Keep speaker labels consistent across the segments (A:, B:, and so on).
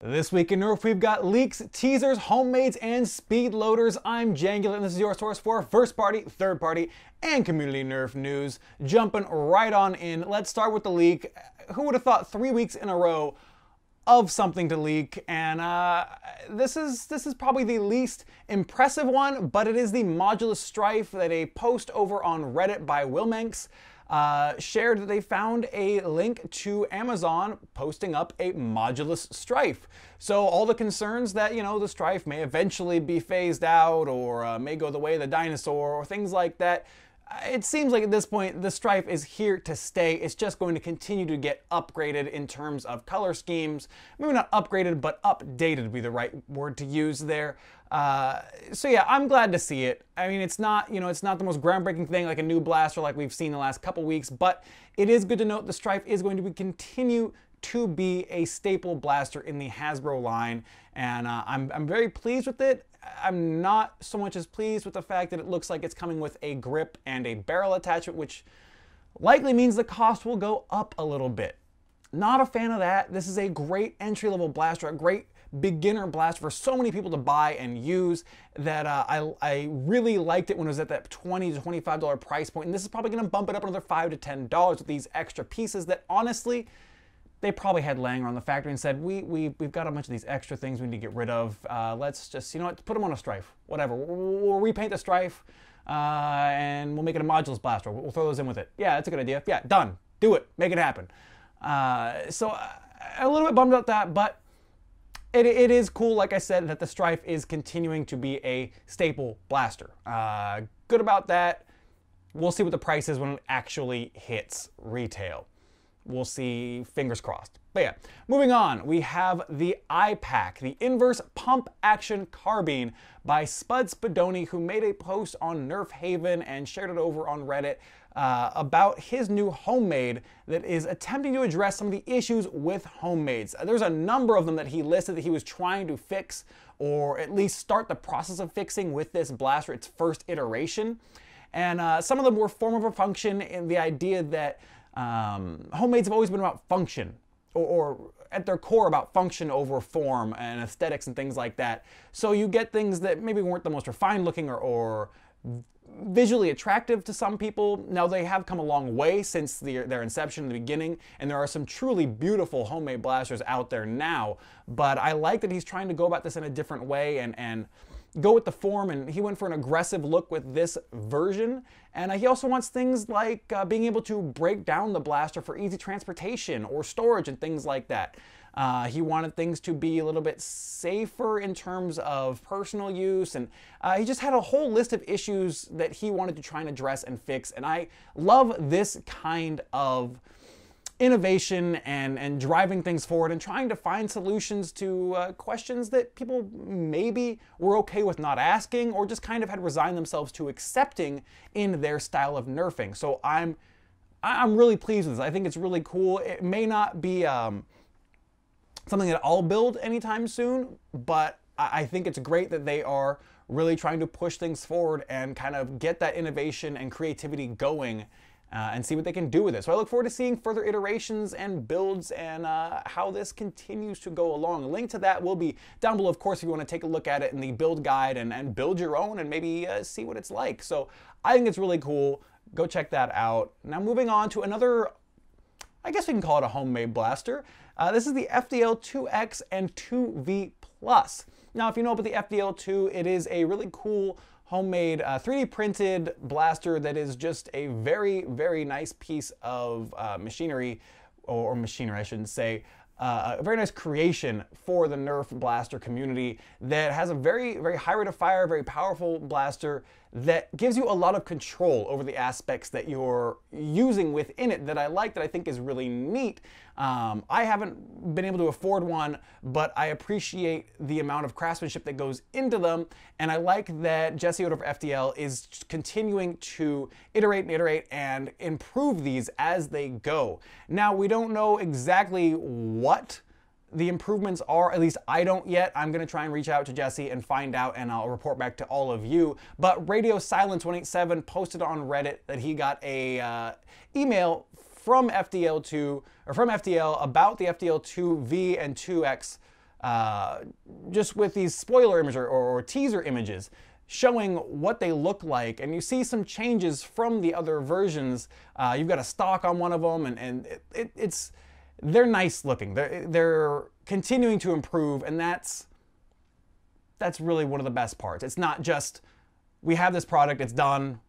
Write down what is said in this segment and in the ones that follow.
A: This week in Nerf, we've got leaks, teasers, homemades, and speed loaders. I'm Jangular, and this is your source for first party, third party, and community Nerf news. Jumping right on in, let's start with the leak. Who would have thought 3 weeks in a row of something to leak? And this is probably the least impressive one, but it is the modulus strife that a post over on Reddit by Wilmanx shared that they found a link to Amazon posting up a modulus strife. So all the concerns that, the strife may eventually be phased out or may go the way of the dinosaur or things like that, it seems like at this point the strife is here to stay. It's just going to continue to get upgraded in terms of color schemes. Maybe not upgraded, but updated would be the right word to use there. So yeah, I'm glad to see it. I mean, it's not, it's not the most groundbreaking thing like a new blaster like we've seen the last couple weeks, but it is good to note the strife is going to continue to be a staple blaster in the Hasbro line, and I'm very pleased with it. I'm not so much as pleased with the fact that it looks like it's coming with a grip and a barrel attachment, which likely means the cost will go up a little bit. Not a fan of that. This is a great entry-level blaster, a great beginner blaster for so many people to buy and use that I really liked it when it was at that $20 to $25 price point. And this is probably going to bump it up another $5 to $10 with these extra pieces that honestly, they probably had laying around the factory and said, we've got a bunch of these extra things we need to get rid of. Let's just, put them on a strife. Whatever. We'll repaint the strife and we'll make it a modulus blaster. We'll throw those in with it. Yeah, that's a good idea. Yeah, done. Do it. Make it happen. So a little bit bummed about that, but it is cool, like I said, that the strife is continuing to be a staple blaster. Good about that. We'll see what the price is when it actually hits retail. We'll see, fingers crossed. But yeah, moving on, we have the iPack, the Inverse Pump Action Carbine by Spud Spadoni, who made a post on Nerf Haven and shared it over on Reddit about his new homemade that is attempting to address some of the issues with homemades. There's a number of them that he listed that he was trying to fix, or at least start the process of fixing with this blaster, its first iteration. And some of them were form over function in the idea that homemades have always been about function, or at their core about function over form and aesthetics and things like that. So you get things that maybe weren't the most refined looking or visually attractive to some people. Now they have come a long way since their inception in the beginning, and there are some truly beautiful homemade blasters out there now, but I like that he's trying to go about this in a different way and go with the form, and he went for an aggressive look with this version. And he also wants things like being able to break down the blaster for easy transportation or storage and things like that. He wanted things to be a little bit safer in terms of personal use, and he just had a whole list of issues that he wanted to try and address and fix. And I love this kind of innovation and driving things forward and trying to find solutions to questions that people maybe were okay with not asking or just kind of had resigned themselves to accepting in their style of nerfing. So I'm really pleased with this. I think it's really cool. It may not be something that I'll build anytime soon, but I think it's great that they are really trying to push things forward and kind of get that innovation and creativity going and see what they can do with it. So I look forward to seeing further iterations and builds and how this continues to go along. A link to that will be down below, of course, if you want to take a look at it in the build guide and build your own and maybe see what it's like. So I think it's really cool. Go check that out. Now moving on to another, I guess we can call it a homemade blaster. This is the FDL-2X and 2V Plus. Now, if you know about the FDL-2, it is a really cool homemade 3D printed blaster that is just a very, very nice piece of machinery, or machinery I shouldn't say, a very nice creation for the Nerf blaster community that has a very, very high rate of fire, very powerful blaster that gives you a lot of control over the aspects that you're using within it that I like, that I think is really neat. I haven't been able to afford one, but I appreciate the amount of craftsmanship that goes into them, and I like that Jesse over FDL is continuing to iterate and improve these as they go. Now, we don't know exactly what the improvements are, at least I don't yet. I'm going to try and reach out to Jesse and find out, and I'll report back to all of you. But Radio Silence 187 posted on Reddit that he got a email from FDL2 or from FDL about the FDL2V and 2X just with these spoiler images or teaser images showing what they look like, and you see some changes from the other versions. You've got a stock on one of them, and they're nice looking. They're continuing to improve, and that's really one of the best parts. It's not just, we have this product, it's done,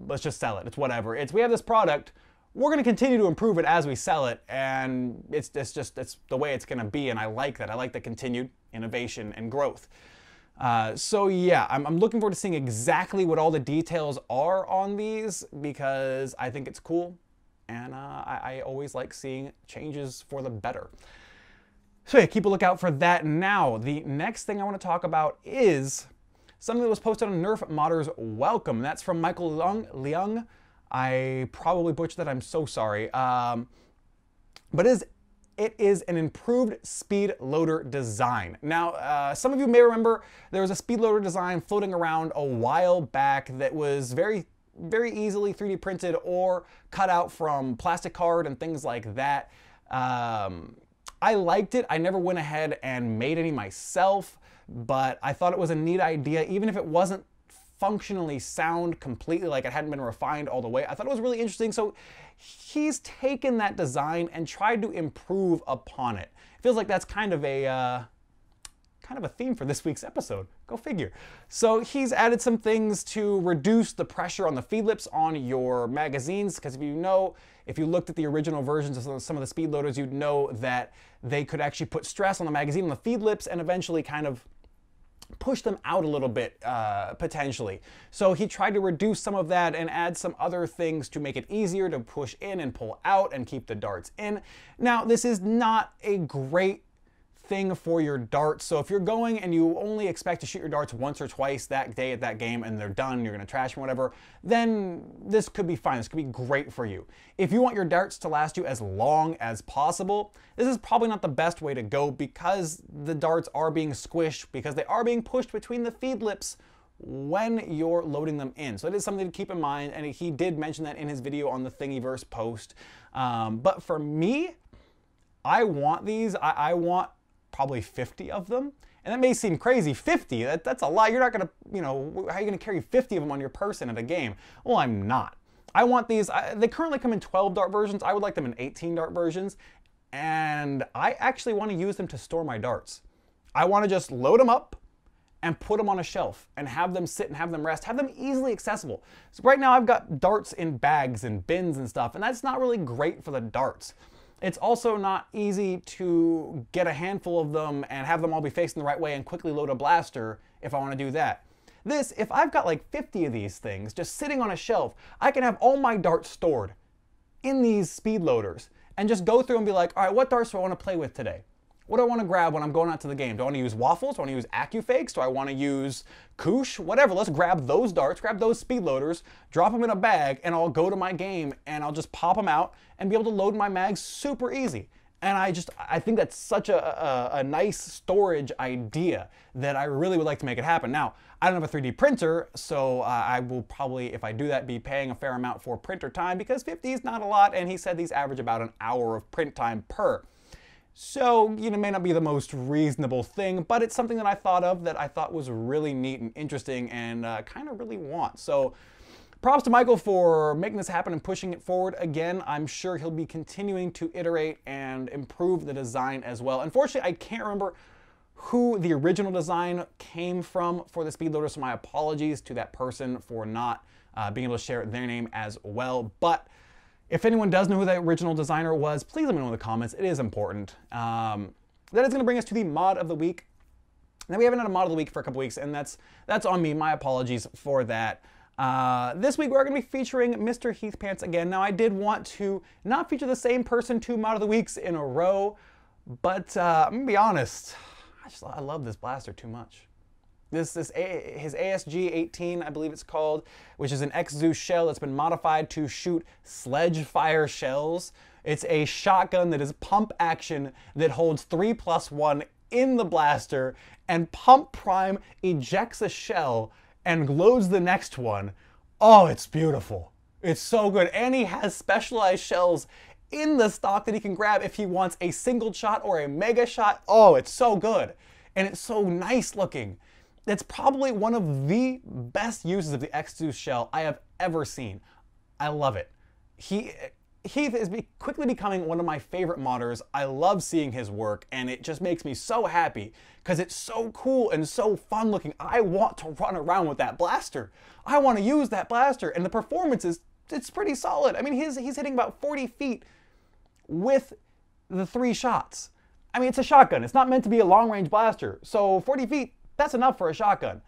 A: let's just sell it. It's whatever. It's, we have this product, we're going to continue to improve it as we sell it, and it's the way it's going to be, and I like that. I like the continued innovation and growth. So yeah, I'm looking forward to seeing exactly what all the details are on these, because I think it's cool, and I always like seeing changes for the better. So yeah, keep a lookout for that. Now, the next thing I want to talk about is something that was posted on Nerf Modders Welcome. That's from Michael Leung. I probably butchered that, I'm so sorry. But it is an improved speed loader design. Now, some of you may remember there was a speed loader design floating around a while back that was very easily 3D printed or cut out from plastic card and things like that. I liked it. I never went ahead and made any myself, but I thought it was a neat idea, even if it wasn't functionally sound completely, like it hadn't been refined all the way. I thought it was really interesting. So he's taken that design and tried to improve upon it. It feels like that's kind of a theme for this week's episode. Go figure. So he's added some things to reduce the pressure on the feed lips on your magazines, because if you looked at the original versions of some of the speed loaders, you'd know that they could actually put stress on the magazine on the feed lips and eventually kind of push them out a little bit, potentially. So he tried to reduce some of that and add some other things to make it easier to push in and pull out and keep the darts in. Now, this is not a great thing for your darts. So if you're going and you only expect to shoot your darts once or twice that day at that game and they're done, you're gonna trash them, whatever, then this could be fine. This could be great for you. If you want your darts to last you as long as possible, this is probably not the best way to go, because the darts are being squished, because they are being pushed between the feed lips when you're loading them in. So it is something to keep in mind, and he did mention that in his video on the Thingiverse post. But for me, I want these. I want probably 50 of them. And that may seem crazy, 50, that's a lot. You're not gonna, how are you gonna carry 50 of them on your person at a game? Well, I'm not. I want these, they currently come in 12 dart versions. I would like them in 18 dart versions. And I actually want to use them to store my darts. I want to just load them up and put them on a shelf and have them sit and have them rest, have them easily accessible. So right now I've got darts in bags and bins and stuff, and that's not really great for the darts. It's also not easy to get a handful of them and have them all be facing the right way and quickly load a blaster if I want to do that. This, if I've got like 50 of these things just sitting on a shelf, I can have all my darts stored in these speed loaders and just go through and be like, all right, what darts do I want to play with today? What do I want to grab when I'm going out to the game? Do I want to use waffles? Do I want to use AccuFakes? Do I want to use Koosh? Whatever, let's grab those darts, grab those speed loaders, drop them in a bag, and I'll go to my game and I'll just pop them out and be able to load my mags super easy. And I think that's such a nice storage idea that I really would like to make it happen. Now, I don't have a 3D printer, so I will probably, if I do that, be paying a fair amount for printer time, because 50 is not a lot, and he said these average about an hour of print time per. So, it may not be the most reasonable thing, but it's something that I thought of that I thought was really neat and interesting and kind of really want. So, props to Michael for making this happen and pushing it forward. Again, I'm sure he'll be continuing to iterate and improve the design as well. Unfortunately, I can't remember who the original design came from for the speed loader, so my apologies to that person for not being able to share their name as well. But if anyone does know who the original designer was, please let me know in the comments. It is important. That is going to bring us to the mod of the week. Now, we haven't had a mod of the week for a couple weeks, and that's on me. My apologies for that. This week, we're going to be featuring Mr. Heathpants again. Now, I did want to not feature the same person 2 mod of the weeks in a row, but I'm going to be honest. I love this blaster too much. His ASG 18, I believe it's called, which is an X-Zeus shell that's been modified to shoot sledge fire shells. It's a shotgun that is pump action that holds 3+1 in the blaster, and pump prime ejects a shell and loads the next one. Oh, it's beautiful. It's so good. And he has specialized shells in the stock that he can grab if he wants a single shot or a mega shot. Oh, it's so good. And it's so nice looking. It's probably one of the best uses of the X2 shell I have ever seen. I love it. Heath is quickly becoming one of my favorite modders. I love seeing his work, and it just makes me so happy because it's so cool and so fun looking. I want to run around with that blaster. I want to use that blaster, and the performance it's pretty solid. I mean, he's hitting about 40 feet with the 3 shots. I mean, it's a shotgun. It's not meant to be a long-range blaster, so 40 feet, that's enough for a shotgun.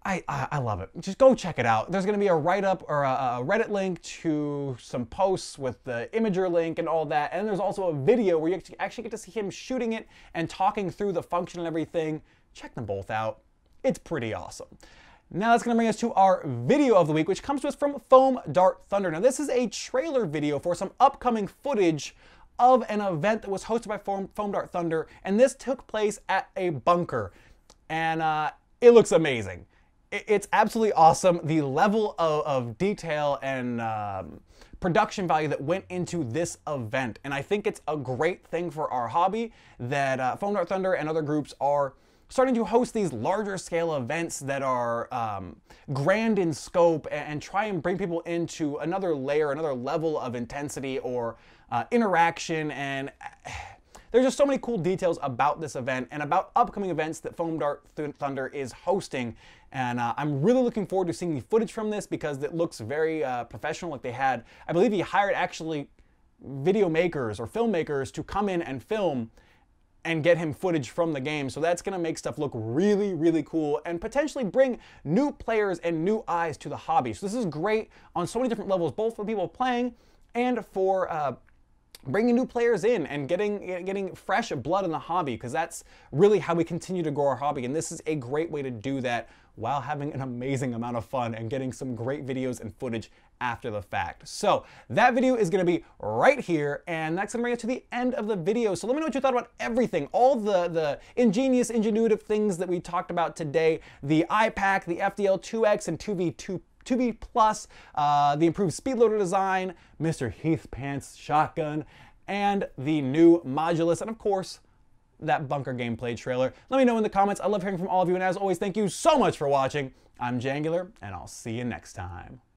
A: I love it. Just go check it out. There's going to be a write-up or a Reddit link to some posts with the Imager link and all that. And there's also a video where you actually get to see him shooting it and talking through the function and everything. Check them both out. It's pretty awesome. Now that's going to bring us to our video of the week, which comes to us from Foam Dart Thunder. Now this is a trailer video for some upcoming footage of an event that was hosted by Foam Dart Thunder. And this took place at a bunker. And it looks amazing. It's absolutely awesome. The level of detail and production value that went into this event. And I think it's a great thing for our hobby that Foam Dart Thunder and other groups are starting to host these larger scale events that are grand in scope and try and bring people into another layer, another level of intensity or interaction. And there's just so many cool details about this event and about upcoming events that Foam Dart Thunder is hosting. And I'm really looking forward to seeing the footage from this because it looks very professional. Like they had, I believe he hired actually video makers or filmmakers to come in and film and get him footage from the game. So that's gonna make stuff look really, really cool and potentially bring new players and new eyes to the hobby. So this is great on so many different levels, both for people playing and for bringing new players in and getting fresh blood in the hobby, because that's really how we continue to grow our hobby. And this is a great way to do that while having an amazing amount of fun and getting some great videos and footage after the fact. So that video is going to be right here, and that's going to bring us to the end of the video. So let me know what you thought about everything, all the ingenious, ingenuitive things that we talked about today, the iPack, the FDL2X and 2V Plus, the improved speed loader design, Mr. Heath Pants shotgun, and the new Modulus, and of course, that bunker gameplay trailer. Let me know in the comments. I love hearing from all of you, and as always, thank you so much for watching. I'm Jangular, and I'll see you next time.